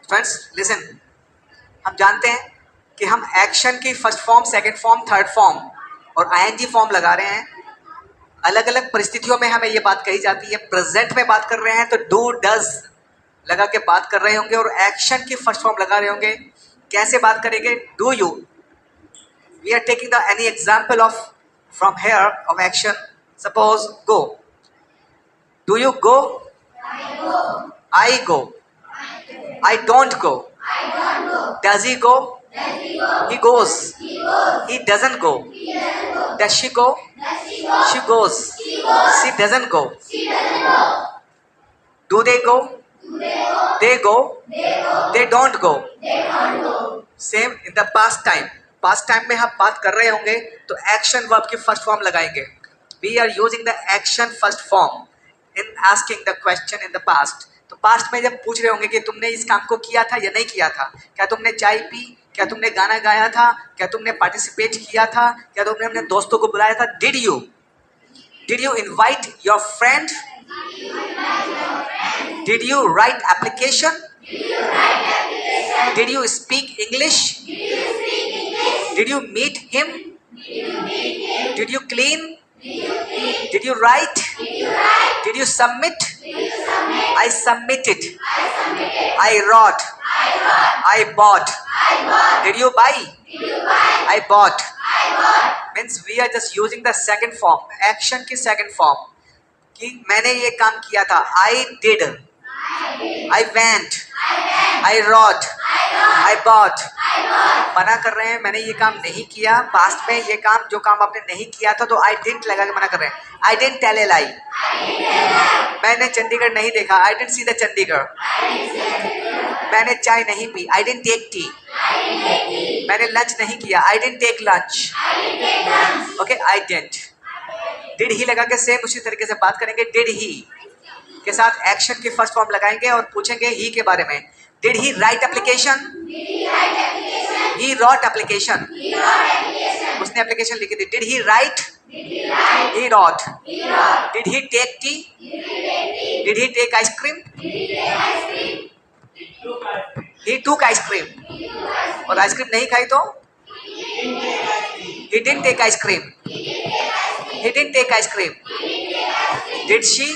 Friends listen, हम जानते हैं कि हम एक्शन की first form, second form, third form और आईएनजी फॉर्म लगा रहे हैं। अलग अलग परिस्थितियों में हमें ये बात कही जाती है। प्रेजेंट में बात कर रहे हैं तो डू डज लगा के बात कर रहे होंगे और एक्शन की फर्स्ट फॉर्म लगा रहे होंगे। कैसे बात करेंगे? Do you. We are taking the any example of from here of action. Suppose go. Do you go? I go. I don't go. Does he go? He goes. He doesn't go. Does she go? She goes. She doesn't go. Do they go? They go. They don't go. Same in the past time. Past time में हम बात कर रहे होंगे तो action verb की first form लगाएंगे. We are using the action first form in asking the question in the past. तो पास्ट में जब पूछ रहे होंगे कि तुमने इस काम को किया था या नहीं किया था, क्या तुमने चाय पी, क्या तुमने गाना गाया था, क्या तुमने पार्टिसिपेट किया था, क्या तुमने अपने दोस्तों को बुलाया था? Did you invite your friend? Did you write application? Did you speak English? Did you meet him? Did you clean? Did you write? Did you submit? I submitted. I wrote. I bought. Did you buy? I bought. Means we are just using the second form. Action की second form. कि मैंने ये काम किया था. I did. I went. I wrote. I bought. मना कर रहे हैं, मैंने ये काम नहीं किया. पास्ट में ये काम, जो काम आपने नहीं किया था तो I didn't लगा के मना कर रहे हैं. I didn't tell a lie. मैंने चंडीगढ़ नहीं देखा. I didn't see the Chandigarh. मैंने चाय नहीं P. I didn't take tea. मैंने लंच नहीं किया. I didn't take lunch. Okay, I didn't. Did he लगा के सेम उसी तरीके से बात करेंगे. Did he के साथ एक्शन की फर्स्ट फॉर्म लगाएंगे और पूछेंगे he के बारे में. Did he write application? He wrote application. उसने एप्लीकेशन लिखी थी. Did he write? He wrote. Did he take tea? Did he take ice cream? He took ice cream. और आइसक्रीम नहीं खाई तो? He didn't take ice cream. He didn't take ice cream. Did she?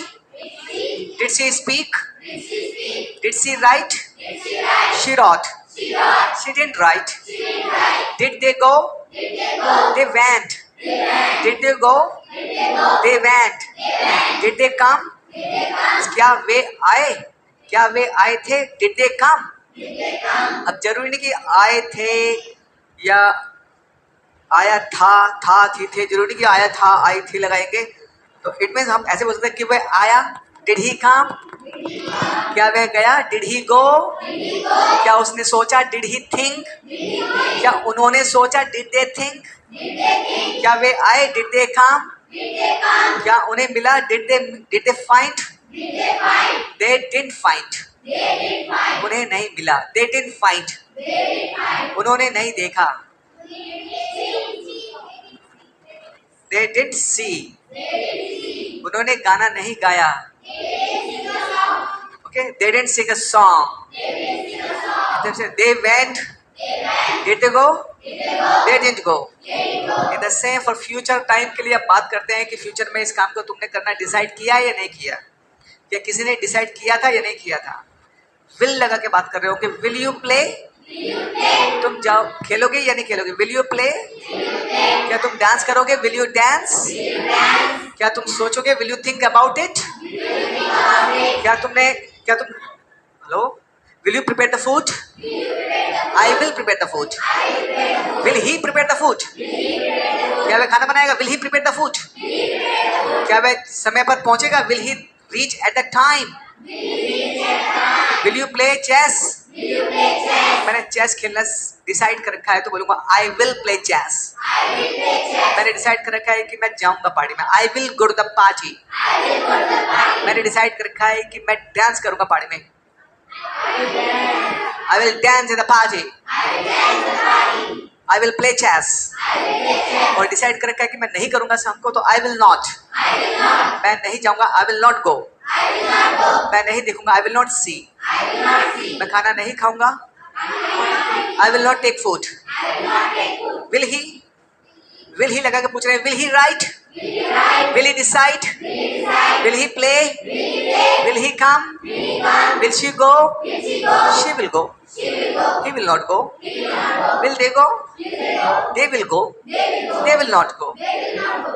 Did she speak? Did she write? She wrote. She didn't write. Did they go? They went. Did they go? They went. Did they come? क्या वे आए? क्या वे आए थे? Did they come? अब जरूरी नहीं कि आए थे या आया था थी थे, जरूरी नहीं कि आया था आई थी लगाएंगे. तो इट मीन्स हम ऐसे बोल सकते हैं कि वह आया. Did he come? क्या वह गया? Did he go? क्या उसने सोचा? Did he think? क्या उन्होंने सोचा? Did they think? क्या वे आए? Did they come? क्या उन्हें मिला? Did they find? They didn't find. उन्हें नहीं मिला. They didn't find. उन्होंने नहीं देखा. They didn't see. उन्होंने गाना नहीं गाया. Okay, they didn't sing a song. They went. Did they go? They didn't go. In the same for future time के लिए आप बात करते हैं कि फ्यूचर में इस काम को तुमने करना डिसाइड किया या नहीं किया, या किसी ने डिसाइड किया था या नहीं किया था. विल लगा के बात कर रहे हो कि विल यू प्ले? तुम जाओ खेलोगे या नहीं खेलोगे? Will you play? क्या तुम डांस करोगे? Will you dance? क्या तुम सोचोगे? Will you think about it? क्या तुम hello, will you prepare the food? I will prepare the food. Will he prepare the food? क्या वह खाना बनाएगा? Will he prepare the food? क्या वह समय पर पहुंचेगा? Will he reach at the time? Will you play chess? मैंने चेस खेलना डिसाइड कर रखा है तो बोलूंगा आई विल प्ले चेस. मैंने डिसाइड कर रखा है कि मैं जाऊंगा पार्टी में. I will go to the party. मैंने डिसाइड कर रखा है कि मैं डांस करूंगा पार्टी में. I will dance in the party. I will play chess. और डिसाइड कर रखा है कि मैं नहीं करूंगा शाम को तो आई विल नॉट. मैं नहीं जाऊंगा. I will not go. मैं नहीं देखूंगा. आई विल नॉट सी. मैं खाना नहीं खाऊंगा। I will not take food. Will he? Will he लगा के पूछ रहे हैं, will he write? Will he decide? Will he play? Will he come? Will she go? She will go. He will not go. Will they go? They will go. They will not go.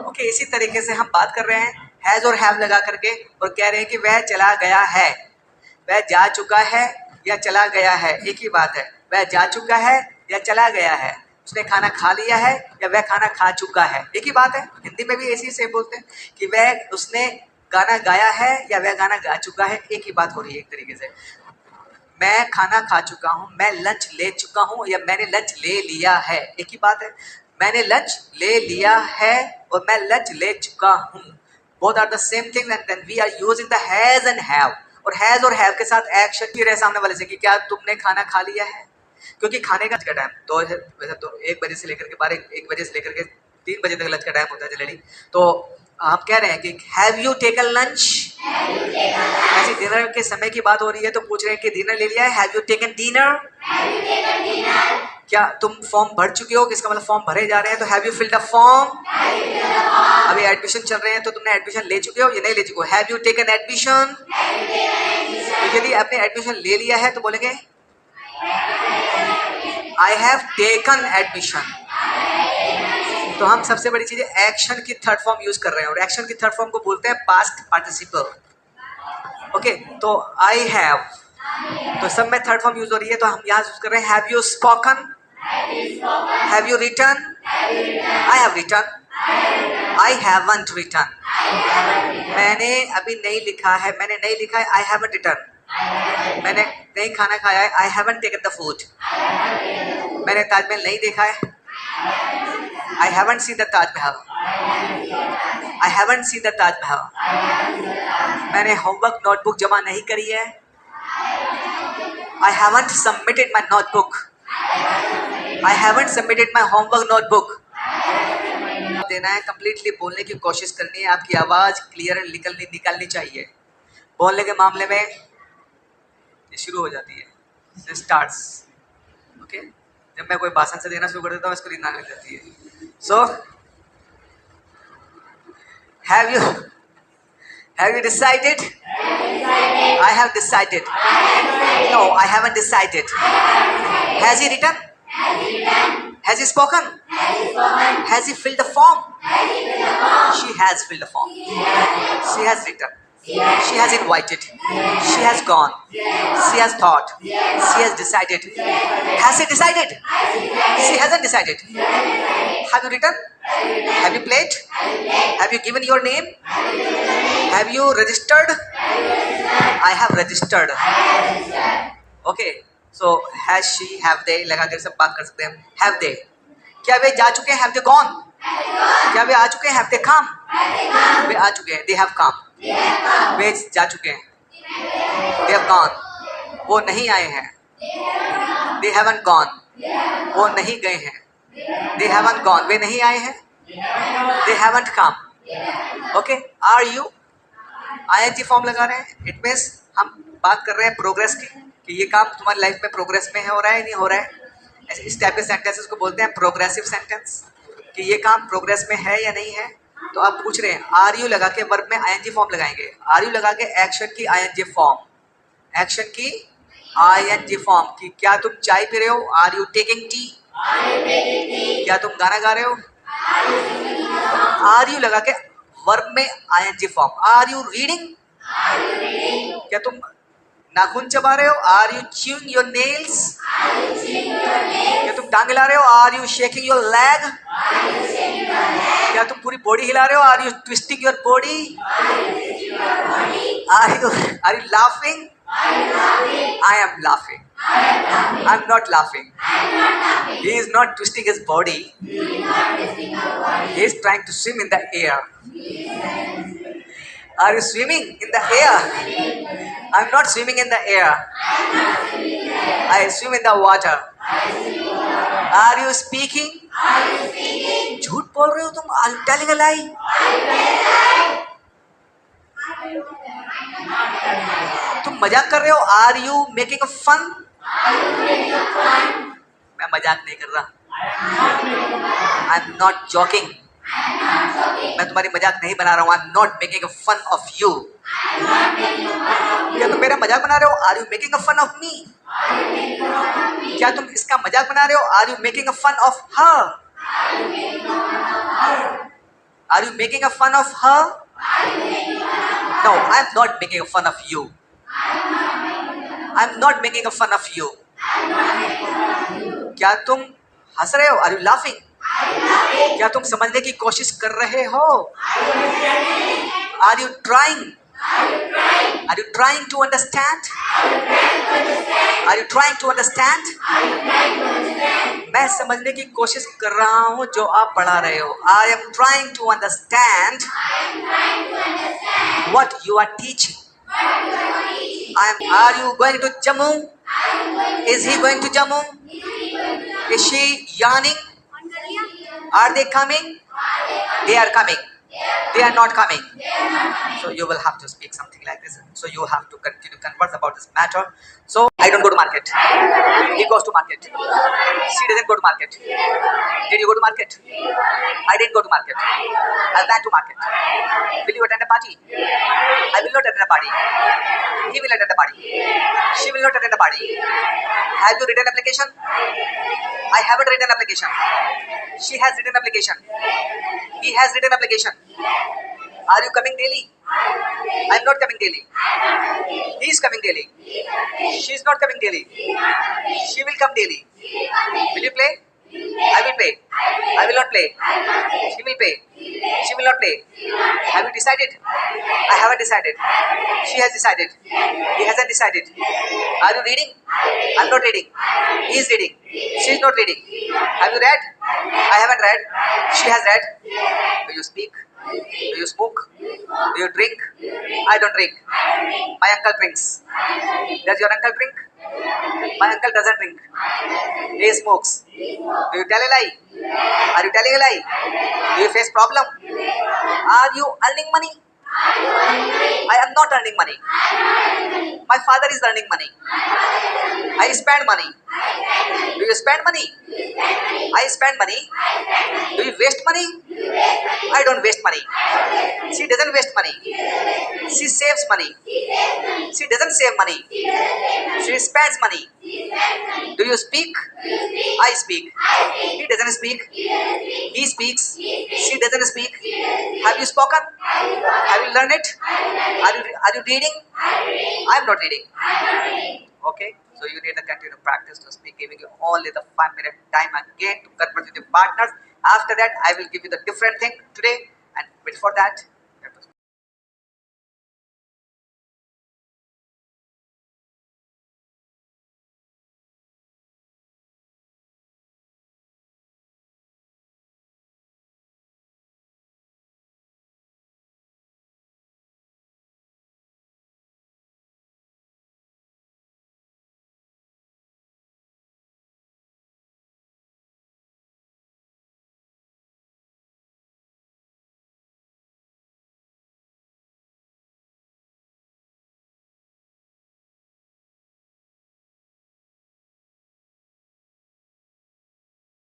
Okay, इसी तरीके से हम बात कर रहे हैं has और have लगा करके और कह रहे हैं कि वह चला गया है, वह जा चुका है या चला गया है, एक ही बात है। वह जा चुका है या चला गया है, उसने खाना खा लिया है या वह खाना खा चुका है, एक ही बात है। हिंदी में भी ऐसी से बोलते हैं कि वह उसने गाना गाया है या वह गाना गा चुका है, एक ही बात हो रही है एक तरीके से। मैं खाना खा चुका हूँ, मैं लंच ले चुका हूँ या मैंने लंच ले लिया है, एक ही बात है। मैंने लंच ले लिया है और मैं लंच ले चुका हूँ, both are the same thing and then we are using the has and have. और हैज और हैव के साथ एक्शन भी रहे सामने वाले से कि क्या तुमने खाना खा लिया है, क्योंकि खाने का टाइम तो वैसे तो 1 बजे से लेकर के 1 बजे से लेकर के 3 बजे तक लंच का टाइम होता है जनरली। तो आप कह रहे हैं कि हैव यू टेकन लंच, ऐसे डिनर के समय की बात हो रही है तो पूछ रहे हैं कि डिनर ले लिया है, हैव यू टेकन डिनर। क्या तुम फॉर्म भर चुके हो, किसका मतलब फॉर्म भरे जा रहे हैं, तो have you filled a form. अभी एडमिशन चल रहे हैं तो तुमने एडमिशन ले चुके हो या नहीं ले चुके हो, हैव यू टेकन एडमिशन। यदि आपने एडमिशन ले लिया है तो बोलेंगे आई हैव टेकन एडमिशन। तो हम सबसे बड़ी चीज है एक्शन की थर्ड फॉर्म यूज कर रहे हैं और एक्शन की थर्ड फॉर्म को बोलते हैं पास्ट पार्टिसिपल। ओके, तो आई हैव, तो सब में थर्ड फॉर्म यूज हो रही है तो हम यहाँ यूज कर रहे हैं have you spoken, have you written, I have written, I haven't written. मैंने अभी नहीं लिखा है, मैंने नहीं लिखा है, आई हैवंट रिटन। मैंने नहीं खाना खाया है, I haven't taken the food. मैंने ताजमहल नहीं देखा है, I haven't seen the Taj Mahal. I haven't seen the Taj Mahal. मैंने होमवर्क नोटबुक जमा नहीं करी है, I haven't submitted my notebook. I haven't submitted my homework notebook. देना है, कंप्लीटली बोलने की कोशिश करनी है, आपकी आवाज़ क्लियर निकलनी चाहिए। बोलने के मामले में ये शुरू हो जाती है, स्टार्ट्स। ओके, जब मैं कोई भाषण से देना शुरू कर देता हूँ इसको रीड आने लग जाती है। So, have you decided? I have decided. No, I haven't decided. Has he written? Has he spoken? Has he filled the form? She has filled the form. She has written. She has invited. She has gone. She has thought. She has decided. Has she decided? She hasn't decided. Have you written? Have you played? Have you given your name? Have you registered? I have registered. Okay. So has she, have they लगा कर सब बात कर सकते हैं। Have they? क्या वे जा चुके हैं? Have they gone? क्या वे आ चुके हैं? Have they come? वे आ चुके हैं। They have come. वे जा चुके हैं। They have gone. वो नहीं आए हैं। They haven't gone. वो नहीं गए हैं। They haven't gone. वे नहीं आए हैं। They haven't come. Okay. Are you? ING form लगा रहे हैं। It means हम बात कर रहे हैं प्रोग्रेस की, कि ये काम तुम्हारी लाइफ में प्रोग्रेस में है, हो रहा है नहीं हो रहा है। इस टाइप के सेंटेंसेस को बोलते हैं प्रोग्रेसिव सेंटेंस, कि ये काम प्रोग्रेस में है या नहीं है। तो आप पूछ रहे हैं, आर यू लगा के वर्ब में ING फॉर्म लगाएंगे। आर यू लगा के एक्शन की ING फॉर्म, एक्शन की ING फॉर्म की क्या तुम चाय पी रहे हो? Are you taking tea? क्या तुम गाना गा रहे हो? आर यू लगा के वर्ब में ING form. Are you reading? क्या तुम नाखून चबा रहे हो? Are you chewing your nails? क्या तुम टांग हिला रहे हो? Are you shaking your leg? क्या तुम पूरी बॉडी हिला रहे हो? Are you twisting your body? Are you laughing? I am laughing. I am not laughing. He is not twisting his body. He is trying to swim in the air. Are you swimming in the air? I am not swimming in the air. I swim in the water. Are you speaking? झूठ बोल रहे हो तुम? Are you telling a lie? तुम मजाक कर रहे हो? Are you making a fun? मैं मजाक नहीं कर रहा. I am not joking. मैं तुम्हारी मजाक नहीं बना रहा हूँ. I am not making a fun of you. क्या तुम मेरा मजाक बना रहे हो? Are you making a fun of me? क्या तुम इसका मजाक बना रहे हो? Are you making a fun of her? Are you making a fun of her? No, I am not making a fun of you. I am not making a fun of you. क्या तुम हंस रहे हो? Are you laughing? क्या तुम समझने की कोशिश कर रहे हो? Are you trying? Are you trying to understand? Are you trying to understand? मैं समझने की कोशिश कर रहा हूं जो आप पढ़ा रहे हो. I am trying to understand what you are teaching. Are you going to Jammu? Is he going to Jammu? Is she yawning? Are they coming? They are coming. They are not coming. So you will have to speak something like this. So you have to continue converse about this matter. So I don't go to market. He goes to market. She doesn't go to market. Did you go to market? I didn't go to market. I went to market. Will you attend a party? I will not attend a party. He will attend a party. She will not attend a party. Have you written application? I haven't written application. She has written application. He has written application. Are you coming daily? I am not coming daily. He is coming daily. She is not coming daily. She will come daily. Will you play? I will play. I will not play. She will play. She will not play. Have you decided? I haven't decided. She has decided. He hasn't decided. Are you reading? I'm not reading. He is reading. She is not reading. Have you read? I haven't read. She has read. Do you speak? Do you smoke? Do you drink? I don't drink. My uncle drinks. Does your uncle drink? My uncle doesn't drink. He smokes. Do you tell a lie? Are you telling a lie? Do you face problem? Are you earning money? I am not earning money. My father is earning money. I spend money. Do you spend money? I spend money. Do you waste money? I don't waste money. She doesn't waste money. She saves money. She doesn't save money. She spends money. Do you speak? I speak. He doesn't speak. He speaks. She doesn't speak. Have you spoken? Have you learned it? Are you reading? I am not reading. Okay? So you need to continue practice to speak, giving you only the 5-minute time again to converse with your partners. After that, I will give you the different thing today. And before that,